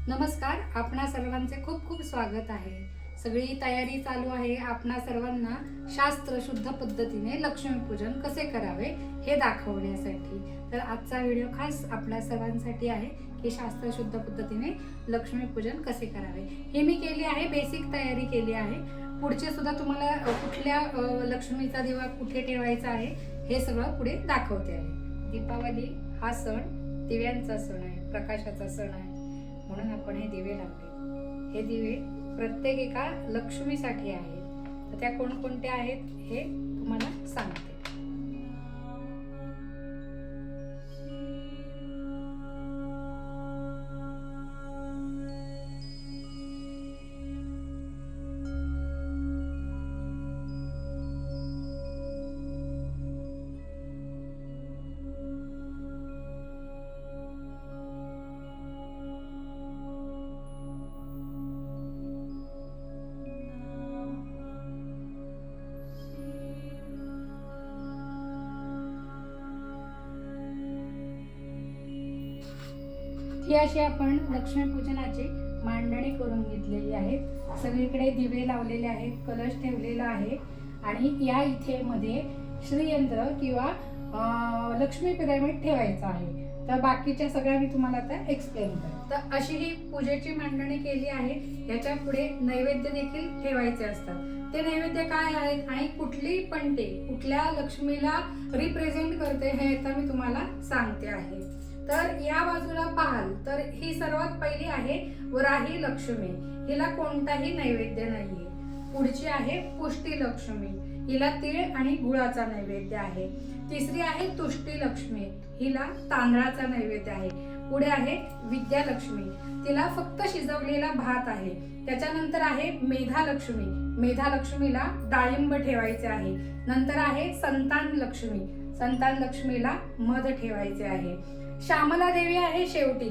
नमस्कार. आपणा सर्वांचे खूप खूप स्वागत आहे. सगळी तयारी चालू आहे आपणा सर्वांना शास्त्र शुद्ध पद्धतीने लक्ष्मीपूजन कसे करावे हे दाखवण्यासाठी. तर आजचा व्हिडिओ खास आपल्या सर्वांसाठी आहे की शास्त्र शुद्ध पद्धतीने लक्ष्मीपूजन कसे करावे. हे मी केली आहे, बेसिक तयारी केली आहे. पुढचे सुद्धा तुम्हाला कुठल्या लक्ष्मीचा दिवा कुठे ठेवायचा आहे हे सगळं पुढे दाखवते आहे. दीपावली हा सण दिव्यांचा सण आहे, प्रकाशाचा सण आहे, म्हणून आपण हे दिवे लावले. हे दिवे प्रत्येक एका लक्ष्मीसाठी आहेत. तर त्या कोणकोणत्या आहेत हे तुम्हाला सांगते. ही अशी आपण लक्ष्मीपूजनाची मांडणी करून घेतलेली आहे. सगळीकडे दिवे लावलेले आहेत, कलश ठेवलेला आहे आणि या इथे मध्ये श्रीयंत्र किंवा लक्ष्मी पिरामिड ठेवायचा आहे. तर बाकीच्या सगळ्या मी तुम्हाला आता एक्सप्लेन करते. तर अशी ही पूजेची मांडणी केली आहे. याच्या पुढे नैवेद्य देखील ठेवायचे असतात. ते नैवेद्य काय आहेत आणि कुठली पंटे कुठल्या लक्ष्मीला रिप्रेझेंट करते हे आता मी तुम्हाला सांगते आहे. तर या बाजूला पाहाल तर ही सर्वात पहिली आहे वराही लक्ष्मी. हिला कोणताही नैवेद्य नाहीये. पुढची आहे पुष्टी लक्ष्मी. हिला तीळ आणि गुळाचा नैवेद्य आहे. तिसरी आहे तुष्टी लक्ष्मी. हिला तांदळाचा नैवेद्य आहे. पुढे आहे विद्यालक्ष्मी. तिला फक्त शिजवलेला भात आहे. त्याच्यानंतर आहे मेधालक्ष्मी. मेधालक्ष्मीला डाळिंब ठेवायचे आहे. नंतर आहे संतान लक्ष्मी. संतान लक्ष्मीला मध ठेवायचे आहे. श्यामला देवी आहे शेवटी.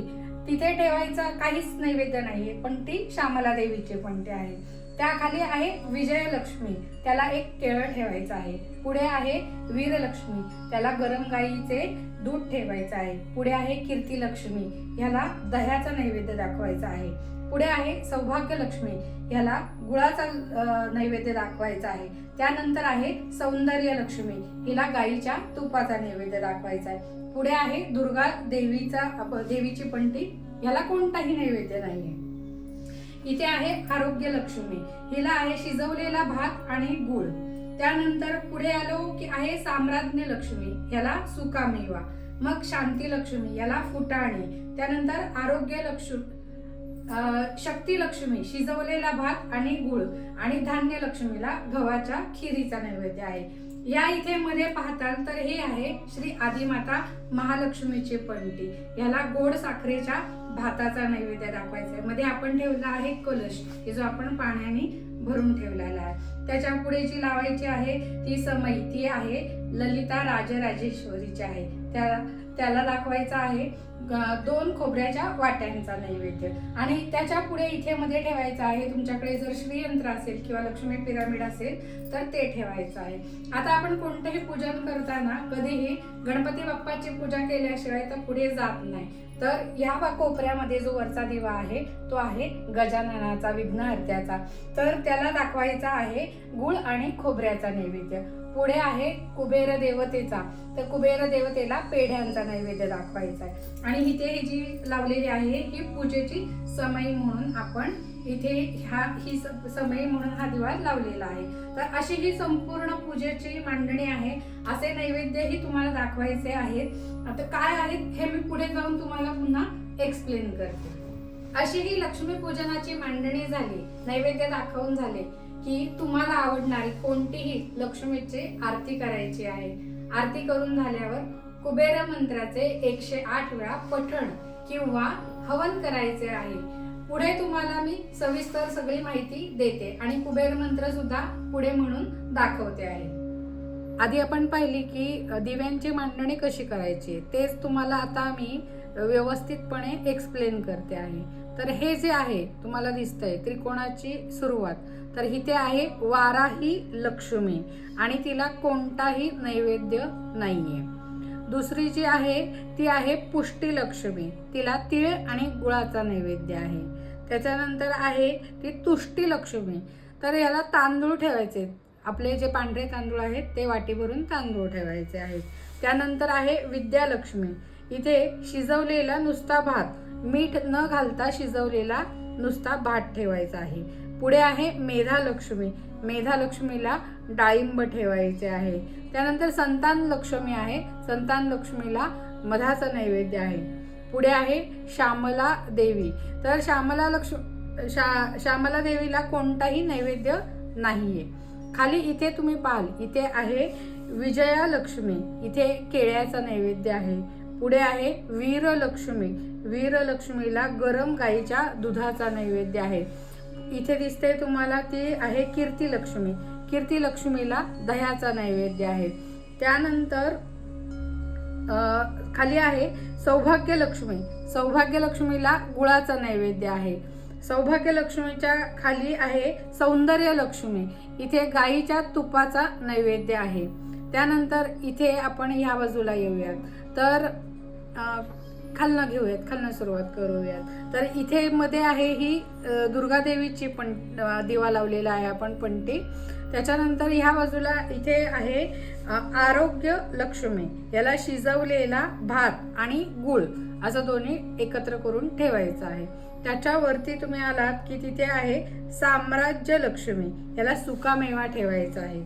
तिथे ठेवायचा काहीच नैवेद्य नाहीये, पण ती श्यामला देवीचे पंटे आहे. त्याखाली आहे विजयलक्ष्मी. त्याला एक केळ ठेवायचं आहे. पुढे आहे वीरलक्ष्मी. त्याला गरम गाईचे दूध ठेवायचं आहे. पुढे आहे कीर्तिलक्ष्मी. ह्याला दह्याचा नैवेद्य दाखवायचा आहे. पुढे आहे सौभाग्यलक्ष्मी. ह्याला गुळाचा नैवेद्य दाखवायचा आहे. त्यानंतर आहे सौंदर्य लक्ष्मी. हिला गाईच्या तुपाचा नैवेद्य दाखवायचा आहे. पुढे आहे दुर्गा देवीची पंटी. ह्याला कोणताही नैवेद्य नाहीये. इथे आहे आरोग्य लक्ष्मी. हिला आहे शिजवलेला भात आणि गुळ. त्यानंतर पुढे आलो की आहे साम्राज्ञ लक्ष्मी. ह्याला सुका मेवा. मग शांती लक्ष्मी. याला फुटाणे. त्यानंतर आरोग्य लक्ष्मी, शक्ती लक्ष्मी शिजवलेला भात आणि गुळ. आणि धान्य लक्ष्मीला गव्हाच्या खिरीचा नैवेद्य आहे. या इथे मध्ये पाहताल तर हे आहे श्री आदिमाता महालक्ष्मीचे पंटी. याला गोड साखरेच्या भाताचा नैवेद्य दाखवायचा आहे. मध्ये आपण ठेवला आहे कलश, की जो आपण पाण्याने भरून ठेवलेला आहे. त्याच्या पुढे जी लावायची आहे ती समई. ती आहे ललिता राजराजेश्वरीची आहे. त्याला दाखवायचा आहे 2 खोबऱ्याच्या वाट्यांचा नैवेद्य. आणि त्याच्या पुढे इथे मध्ये ठेवायचं आहे, तुमच्याकडे जर श्रीयंत्र असेल किंवा लक्ष्मी पिरामिड असेल तर ते ठेवायचं आहे. आता आपण कोणतेही पूजन करताना कधीही गणपती बाप्पाची पूजा केल्याशिवाय तर पुढे जात नाही. तर या कोपऱ्यामध्ये जो वरचा दिवा आहे तो आहे गजाननाचा, विघ्नहर्त्याचा. तर त्याला दाखवायचा आहे गुळ आणि खोबऱ्याचा नैवेद्य. पुढे आहे कुबेर देवतेचा. तर कुबेर देवतेला पेढ्यांचा नैवेद्य दाखवायचा आहे. आणि इथे ही जी लावलेली आहे ही पूजेची समई म्हणून आपण इथे ही समई म्हणून हा दिवा लावलेला आहे. तर अशी ही संपूर्ण पूजेची मांडणी आहे. असे नैवेद्यही तुम्हाला दाखवायचे आहेत. आता काय आहेत हे मी पुढे जाऊन तुम्हाला पुन्हा एक्सप्लेन करते. अशी ही लक्ष्मी पूजनाची मांडणी झाली, नैवेद्य दाखवून झाले की तुम्हाला आवडणारी कोणतीही लक्ष्मीची आरती करायची आहे. आरती करून झाल्यावर कुबेर मंत्राचे 108 वेळा पठण किंवा हवन करायचे आहे. पुढे तुम्हाला मी सविस्तर सगळी माहिती देते आणि कुबेर मंत्र सुद्धा पुढे म्हणून दाखवते आहे. आधी आपण पाहिली की दिव्यांची मांडणी कशी करायची, तेच तुम्हाला आता मी व्यवस्थितपणे एक्सप्लेन करते आहे. तर हे जे आहे तुम्हाला दिसतंय त्रिकोणाची सुरुवात, तर इथे आहे वाराही लक्ष्मी आणि तिला कोणताही नैवेद्य नाहीये. दुसरी जी आहे ती आहे पुष्टी लक्ष्मी, तिला तीळ आणि गुळाचा नैवेद्य आहे. त्याच्यानंतर आहे ती तुष्टी लक्ष्मी, तर याला तांदूळ ठेवायचे, आपले जे पांढरे तांदूळ आहेत ते वाटी भरून तांदूळ ठेवायचे आहेत. त्यानंतर आहे विद्यालक्ष्मी, इथे शिजवलेला नुसता भात, मीठ न घालता शिजवलेला नुसता भात ठेवायचा आहे. पुढे आहे मेधालक्ष्मी, मेधालक्ष्मीला डाळिंब ठेवायचे आहे. त्यानंतर संतान लक्ष्मी आहे, संतान लक्ष्मीला मधाचा नैवेद्य आहे. पुढे आहे श्यामला देवी, तर श्यामला देवीला कोणताही नैवेद्य नाहीये. खाली इथे तुम्ही पाहाल, इथे आहे विजयालक्ष्मी, इथे केळ्याचा नैवेद्य आहे. पुढे आहे वीरलक्ष्मी, वीरलक्ष्मीला गरम गाईच्या दुधाचा नैवेद्य आहे. इथे दिसते तुम्हाला ती आहे कीर्तिलक्ष्मी, कीर्तिलक्ष्मीला दह्याचा नैवेद्य आहे. त्यानंतर खाली आहे सौभाग्यलक्ष्मी, सौभाग्यलक्ष्मीला गुळाचा नैवेद्य आहे. सौभाग्यलक्ष्मीच्या खाली आहे सौंदर्यलक्ष्मी, इथे गाईच्या तुपाचा नैवेद्य आहे. त्यानंतर इथे आपण ह्या बाजूला येऊयात, तर खालनं घेऊयात, खालनं सुरुवात करूयात. तर इथे मध्ये आहे ही दुर्गादेवीची पण दिवा लावलेला आहे आपण पंटी. त्याच्यानंतर ह्या बाजूला इथे आहे आरोग्य लक्ष्मी, याला शिजवलेला भात आणि गुळ असं दोन्ही एकत्र करून ठेवायचं आहे. त्याच्यावरती तुम्ही आलात की तिथे आहे साम्राज्य लक्ष्मी, याला सुकामेवा ठेवायचा आहे.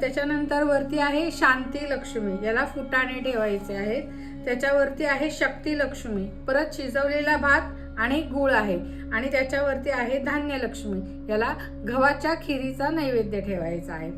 त्याच्यानंतर वरती आहे शांती लक्ष्मी, याला फुटाणे ठेवायचे आहेत. त्याच्यावरती आहे शक्ती लक्ष्मी, परत शिजवलेला भात आणि गुळ आहे. आणि त्याच्यावरती आहे धान्य लक्ष्मी, याला गव्हाच्या खिरीचा नैवेद्य ठेवायचा आहे.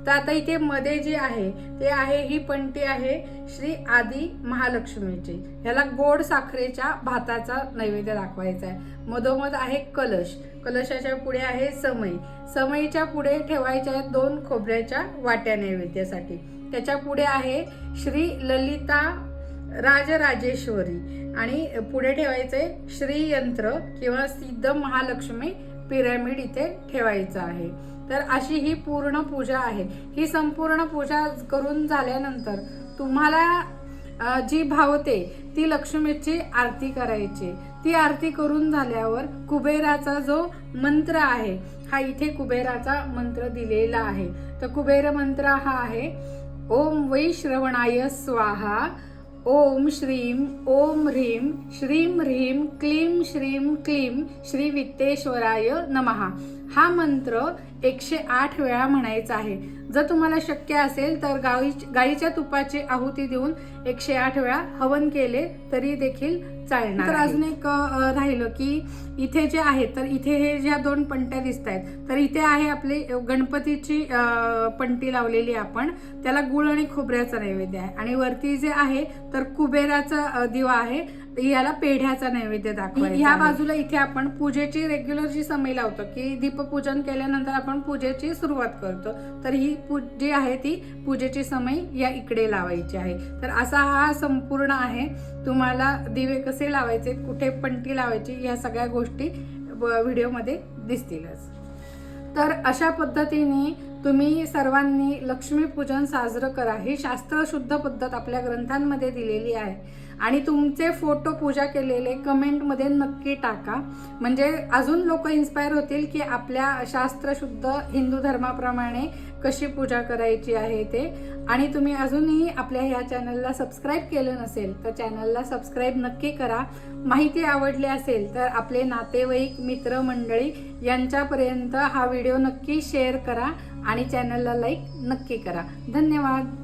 तर आता इथे मध्ये जी आहे ते आहे ही पंटी आहे श्री आदी महालक्ष्मीची, याला गोड साखरेच्या भाताचा नैवेद्य दाखवायचा आहे. मधोमध आहे कलश, कलशाच्या पुढे आहे समई, समईच्या पुढे ठेवायच्या आहेत 2 खोबऱ्याच्या वाट्या नैवेद्यासाठी. त्याच्या पुढे आहे श्री ललिता राजराजेश्वरी आणि पुढे ठेवायचे श्रीयंत्र किंवा सिद्ध महालक्ष्मी पिरॅमिड इथे ठेवायचं आहे. तर अशी ही पूर्ण पूजा आहे. ही संपूर्ण पूजा करून झाल्यानंतर तुम्हाला जी भावते ती लक्ष्मीची आरती करायची. ती आरती करून झाल्यावर कुबेराचा जो मंत्र आहे, हा इथे कुबेराचा मंत्र दिलेला आहे. तर कुबेर मंत्र हा आहे ओम वै श्रवणाय स्वाहा, ओम श्रीम ओम ह्रीम श्रीम ह्रीम क्लीम श्रीम क्लीम श्री वित्तेश्वराय नमः. हा मंत्र 108 वेळा म्हणायचा आहे. जर तुम्हाला शक्य असेल तर गाईच्या तुपाची आहुती देऊन 108 वेळा हवन केले तरी देखील चालणार. तर अजून एक राहिलं की इथे जे आहे, तर इथे हे ज्या 2 पंट्या दिसत आहेत, तर इथे आहे आपली गणपतीची पंटी लावलेली आपण, त्याला गुळ आणि खोबऱ्याचा नैवेद्य आहे. आणि वरती जे आहे तर कुबेराचा दिवा आहे, याला पेढ्याचा नैवेद्य दाखवायचा. ह्या बाजूला इथे आपण पूजेची रेग्युलर जी समई लावतो की दीपपूजन केल्यानंतर आपण पूजेची सुरुवात करतो, तर ही जी आहे ती पूजेची समई या इकडे लावायची आहे. तर असा हा संपूर्ण आहे. तुम्हाला दिवे कसे लावायचे, कुठे पंटी लावायची, या सगळ्या गोष्टी व्हिडिओमध्ये दिसतीलच. तर अशा पद्धतीने तुम्ही सर्वांनी लक्ष्मीपूजन साजरं करा. ही शास्त्रशुद्ध पद्धत आपल्या ग्रंथांमध्ये दिलेली आहे. आणि तुमचे फोटो पूजा केलेले कमेंटमध्ये नक्की टाका, म्हणजे अजून लोक इन्स्पायर होतील की आपल्या शास्त्रशुद्ध हिंदू धर्माप्रमाणे कशी पूजा करायची आहे ते. आणि तुम्ही अजूनही आपल्या ह्या चॅनलला सबस्क्राईब केलं नसेल तर चॅनलला सबस्क्राईब नक्की करा. माहिती आवडली असेल तर आपले नातेवाईक मित्रमंडळी यांच्यापर्यंत हा व्हिडिओ नक्की शेअर करा आणि चॅनलला लाईक नक्की करा. धन्यवाद.